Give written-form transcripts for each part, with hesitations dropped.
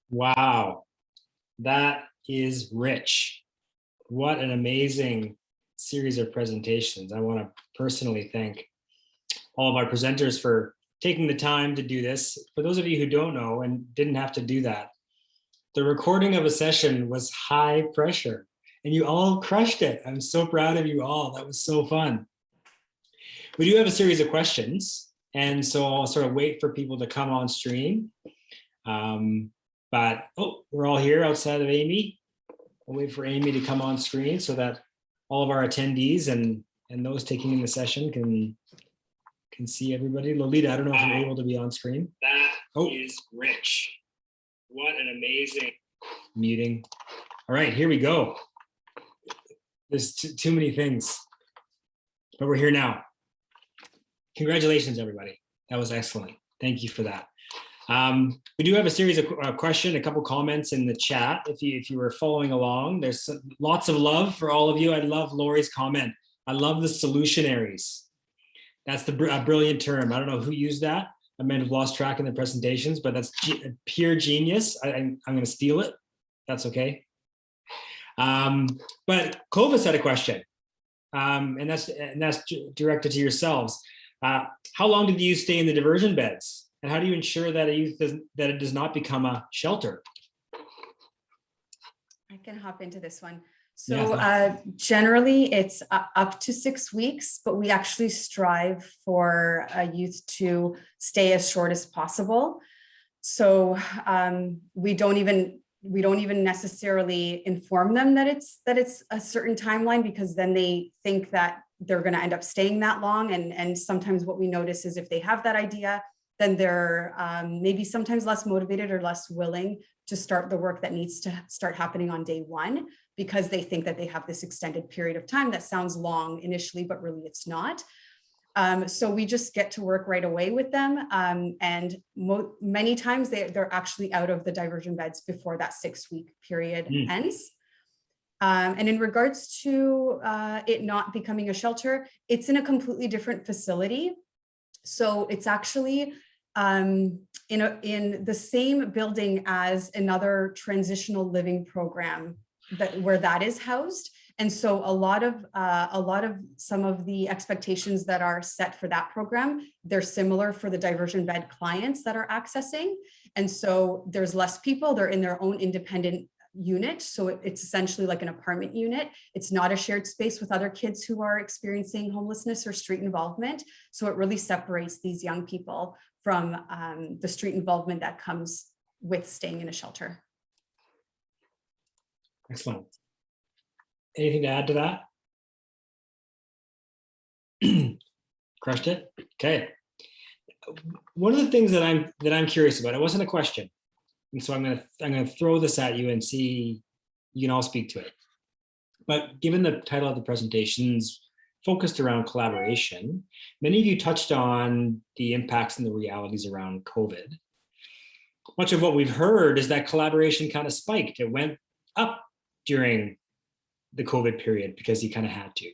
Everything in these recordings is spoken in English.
Wow, that is rich. What an amazing series of presentations. I want to personally thank all of our presenters for taking the time to do this. For those of you who don't know and didn't have to do that, the recording of a session was high pressure and you all crushed it. I'm so proud of you all. That was so fun. We do have a series of questions, and so I'll sort of wait for people to come on stream. But we're all here outside of Amy. I'll wait for Amy to come on screen so that all of our attendees and those taking in the session can see everybody. Lolita, I don't know if you're able to be on screen. That is rich. What an amazing meeting. All right, here we go. There's too many things, but we're here now. Congratulations, everybody. That was excellent. Thank you for that. We do have a series of questions, a couple comments in the chat. If you were following along, there's lots of love for all of you. I love Lori's comment. I love the solutionaries. That's a brilliant term. I don't know who used that. I might have lost track in the presentations, but that's pure genius. I'm going to steal it. That's okay. But Clovis had a question, and that's directed to yourselves. How long did you stay in the diversion beds? And how do you ensure that it does not become a shelter? I can hop into this one. So generally it's up to 6 weeks, but we actually strive for youth to stay as short as possible. So we don't even necessarily inform them that it's a certain timeline, because then they think that they're going to end up staying that long. And sometimes what we notice is if they have that idea, then they're maybe sometimes less motivated or less willing to start the work that needs to start happening on day one, because they think that they have this extended period of time that sounds long initially, but really it's not. So we just get to work right away with them. And many times they're actually out of the diversion beds before that 6-week period ends. And in regards to it not becoming a shelter, it's in a completely different facility. So it's actually in the same building as another transitional living program where that is housed. And so a lot of some of the expectations that are set for that program, they're similar for the diversion bed clients that are accessing. And so there's less people, they're in their own independent unit. So it's essentially like an apartment unit. It's not a shared space with other kids who are experiencing homelessness or street involvement. So it really separates these young people from the street involvement that comes with staying in a shelter. Excellent. Anything to add to that? Crushed it. Okay. One of the things that I'm curious about, it wasn't a question, and so I'm gonna throw this at you and see you can all speak to it. But given the title of the presentations focused around collaboration, many of you touched on the impacts and the realities around COVID. Much of what we've heard is that collaboration kind of spiked. It went up during the COVID period because you kind of had to.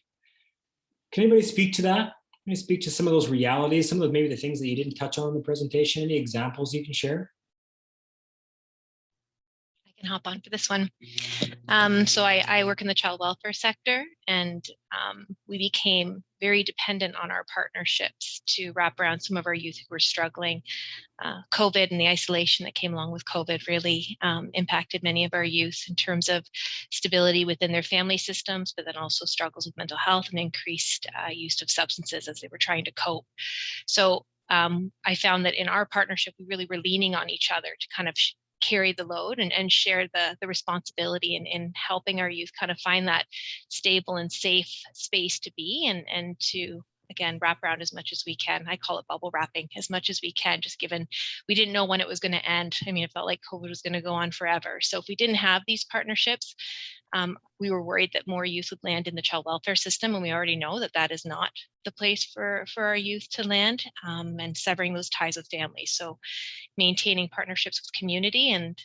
Can anybody speak to that? Can you speak to some of those realities, some of maybe the things that you didn't touch on in the presentation? Any examples you can share? I can hop on for this one. So I work in the child welfare sector, and we became very dependent on our partnerships to wrap around some of our youth who were struggling. COVID and the isolation that came along with COVID really impacted many of our youth in terms of stability within their family systems, but then also struggles with mental health and increased use of substances as they were trying to cope. So I found that in our partnership, we really were leaning on each other to kind of carry the load and share the responsibility in helping our youth kind of find that stable and safe space to be and to, again, wrap around as much as we can. I call it bubble wrapping, as much as we can, just given we didn't know when it was going to end. I mean, it felt like COVID was going to go on forever. So if we didn't have these partnerships, we were worried that more youth would land in the child welfare system, and we already know that that is not the place for our youth to land, and severing those ties with families. So maintaining partnerships with community and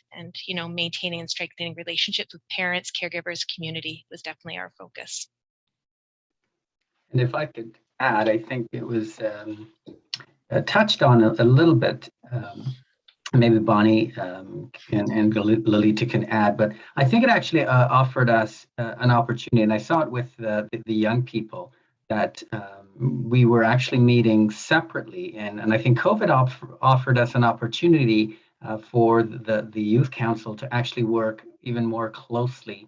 maintaining and strengthening relationships with parents, caregivers, community was definitely our focus. And if I could add, I think it was touched on a little bit maybe Bonnie and Lolita can add, but I think it actually offered us an opportunity, and I saw it with the young people, that we were actually meeting separately, and I think COVID offered us an opportunity for the youth council to actually work even more closely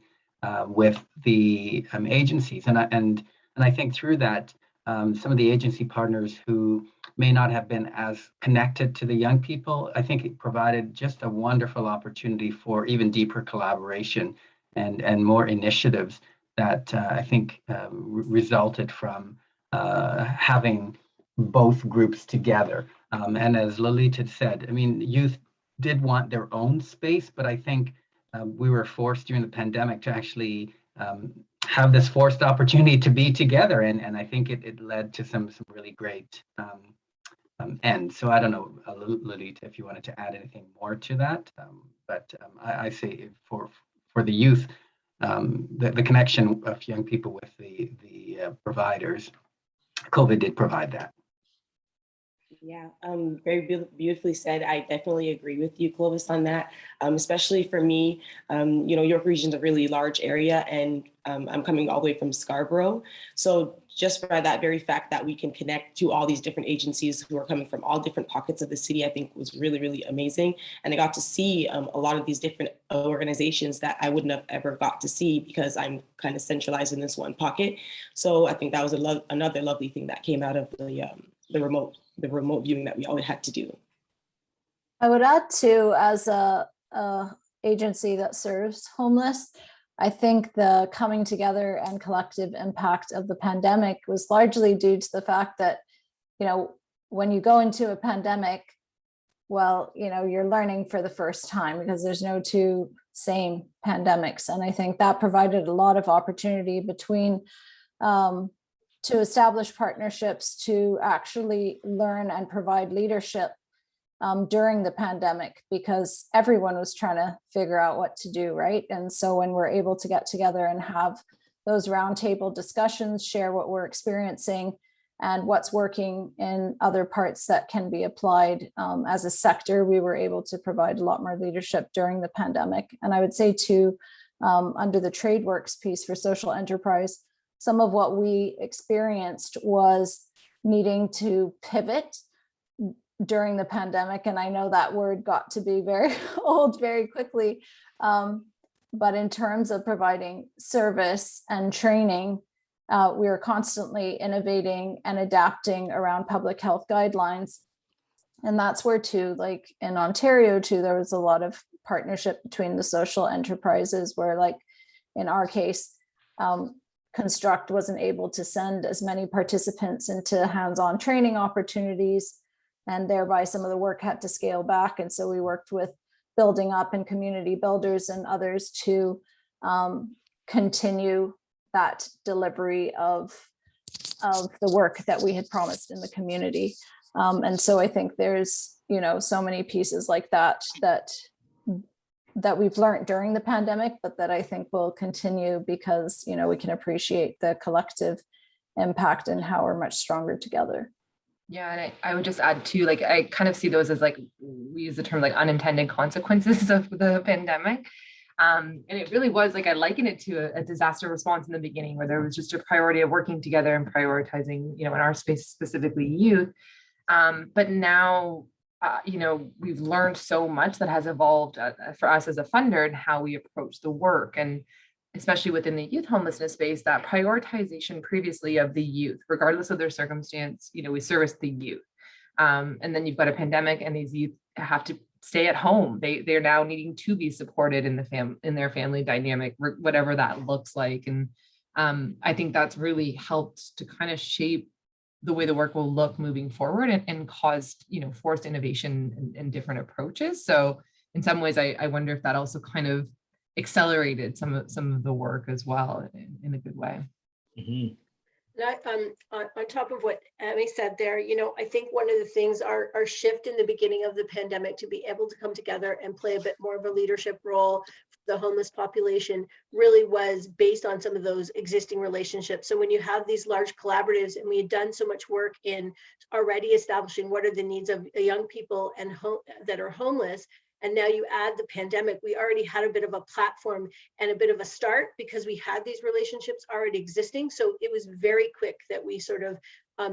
with the agencies, and I think through that, some of the agency partners who may not have been as connected to the young people, I think it provided just a wonderful opportunity for even deeper collaboration and more initiatives that I think resulted from having both groups together. And as Lolita said, I mean, youth did want their own space, but I think we were forced during the pandemic to actually have this forced opportunity to be together, and I think it led to some really great ends. So I don't know, Lolita, if you wanted to add anything more to that, but I say for the youth, the connection of young people with the providers, COVID did provide that. Yeah, very beautifully said. I definitely agree with you, Clovis, on that. Especially for me, you know, York Region is a really large area, and I'm coming all the way from Scarborough. So just by that very fact that we can connect to all these different agencies who are coming from all different pockets of the city, I think was really, really amazing. And I got to see a lot of these different organizations that I wouldn't have ever got to see because I'm kind of centralized in this one pocket. So I think that was another lovely thing that came out of the remote viewing that we always had to do. I would add too, as a agency that serves homeless, I think the coming together and collective impact of the pandemic was largely due to the fact that, you know, when you go into a pandemic, well, you know, you're learning for the first time because there's no two same pandemics. And I think that provided a lot of opportunity between to establish partnerships to actually learn and provide leadership during the pandemic, because everyone was trying to figure out what to do, right? And so when we're able to get together and have those roundtable discussions, share what we're experiencing and what's working in other parts that can be applied as a sector, we were able to provide a lot more leadership during the pandemic. And I would say too, under the TradeWorks piece for social enterprise, some of what we experienced was needing to pivot during the pandemic. And I know that word got to be very old very quickly. But in terms of providing service and training, we are constantly innovating and adapting around public health guidelines. And that's where too, like in Ontario too, there was a lot of partnership between the social enterprises where, like in our case, Construct wasn't able to send as many participants into hands-on training opportunities, and thereby some of the work had to scale back. And so we worked with Building Up and Community Builders and others to continue that delivery of the work that we had promised in the community. And so I think there's, you know, so many pieces like that we've learned during the pandemic, but that I think will continue because, you know, we can appreciate the collective impact and how we're much stronger together. Yeah, and I would just add too, like, I kind of see those as, like, we use the term like unintended consequences of the pandemic. And it really was, like, I liken it to a disaster response in the beginning, where there was just a priority of working together and prioritizing, you know, in our space, specifically youth. But now, you know, we've learned so much that has evolved for us as a funder and how we approach the work. And especially within the youth homelessness space, that prioritization previously of the youth, regardless of their circumstance, you know, we service the youth. And then you've got a pandemic and these youth have to stay at home. They're now needing to be supported in their family dynamic, whatever that looks like. And I think that's really helped to kind of shape the way the work will look moving forward and caused, you know, forced innovation and different approaches. So in some ways, I wonder if that also kind of accelerated some of the work as well in a good way. Mm-hmm. On top of what Amy said there, you know, I think one of the things, our shift in the beginning of the pandemic to be able to come together and play a bit more of a leadership role, the homeless population really was based on some of those existing relationships. So when you have these large collaboratives, and we had done so much work in already establishing what are the needs of young people and that are homeless, and now you add the pandemic, we already had a bit of a platform and a bit of a start because we had these relationships already existing. So it was very quick that we sort of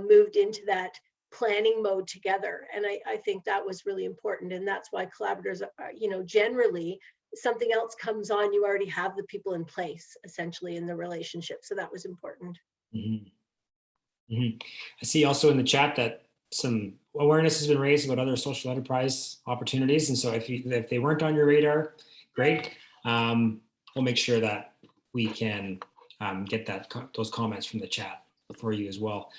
moved into that planning mode together. And I think that was really important. And that's why collaborators are, you know, generally something else comes on, you already have the people in place essentially in the relationship. So that was important. Mm-hmm. Mm-hmm. I see also in the chat that some awareness has been raised about other social enterprise opportunities. And so if they weren't on your radar, great. We'll make sure that we can get those comments from the chat for you as well.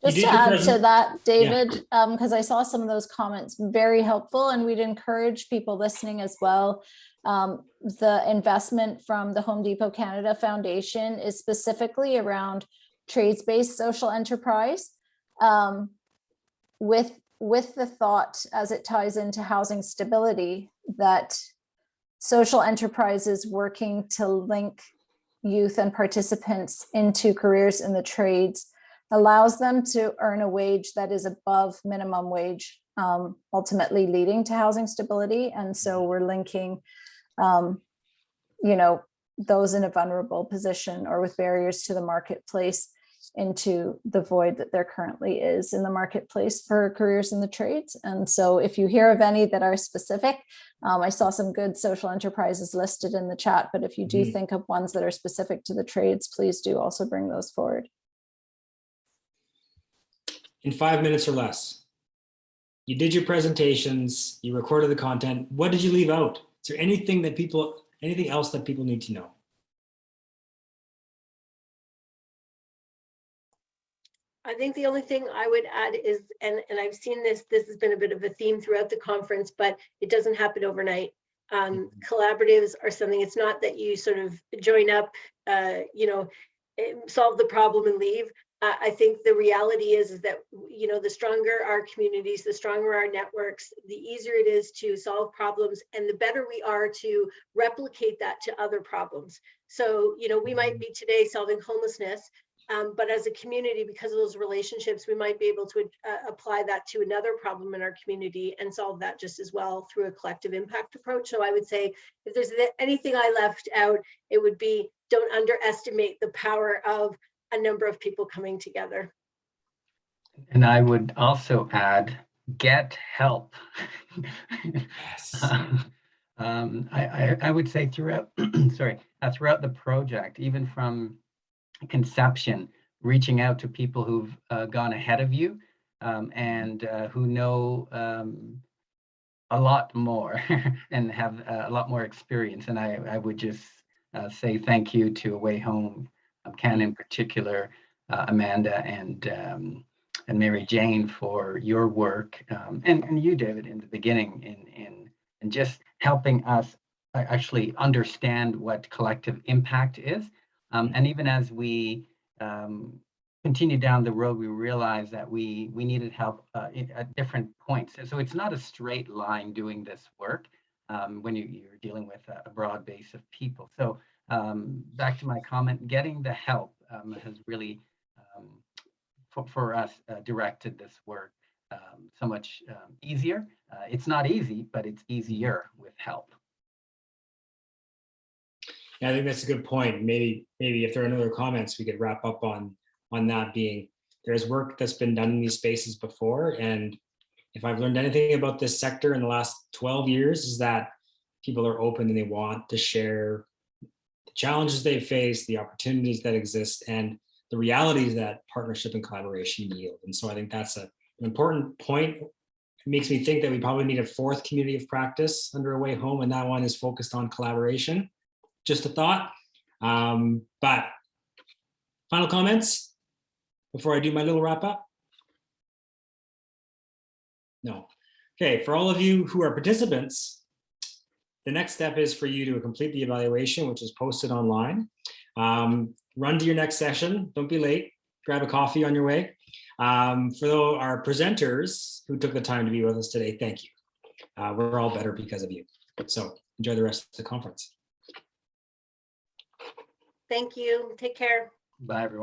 Just to add to that, David, because I saw some of those comments, very helpful, and we'd encourage people listening as well. The investment from the Home Depot Canada Foundation is specifically around trades-based social enterprise, with the thought, as it ties into housing stability, that social enterprises working to link youth and participants into careers in the trades allows them to earn a wage that is above minimum wage, ultimately leading to housing stability. And so we're linking, you know, those in a vulnerable position or with barriers to the marketplace into the void that there currently is in the marketplace for careers in the trades. And so if you hear of any that are specific, I saw some good social enterprises listed in the chat, but if you do think of ones that are specific to the trades, please do also bring those forward. In 5 minutes or less, you did your presentations, you recorded the content. What did you leave out? Is there anything else that people need to know? I think the only thing I would add is, and I've seen this has been a bit of a theme throughout the conference, but it doesn't happen overnight. Collaboratives are something, it's not that you sort of join up, you know, solve the problem and leave. I think the reality is that, you know, the stronger our communities, the stronger our networks, the easier it is to solve problems, and the better we are to replicate that to other problems. So, you know, we might be today solving homelessness, but as a community, because of those relationships, we might be able to apply that to another problem in our community and solve that just as well through a collective impact approach. So I would say, if there's anything I left out, it would be, don't underestimate the power of a number of people coming together. And I would also add, get help. Yes. I would say throughout, throughout the project, even from conception, reaching out to people who've gone ahead of you and who know a lot more and have a lot more experience. And I would just say thank you to Away Home, Ken in particular, Amanda and Mary Jane for your work, and you, David, in the beginning in just helping us actually understand what collective impact is. And even as we continue down the road, we realized that we needed help at different points. So it's not a straight line doing this work when you're dealing with a broad base of people. So back to my comment, getting the help has really, for us, directed this work so much easier. It's not easy, but it's easier with help. Yeah, I think that's a good point. Maybe if there are no other comments, we could wrap up on that being, there's work that's been done in these spaces before. And if I've learned anything about this sector in the last 12 years, is that people are open and they want to share the challenges they face, the opportunities that exist, and the realities that partnership and collaboration yield. And so I think that's an important point. It makes me think that we probably need a fourth community of practice under Away Home, and that one is focused on collaboration. Just a thought. But final comments before I do my little wrap up? No. Okay, for all of you who are participants, the next step is for you to complete the evaluation, which is posted online. Run to your next session. Don't be late. Grab a coffee on your way. For our presenters who took the time to be with us today, thank you. We're all better because of you. So enjoy the rest of the conference. Thank you. Take care. Bye, everyone.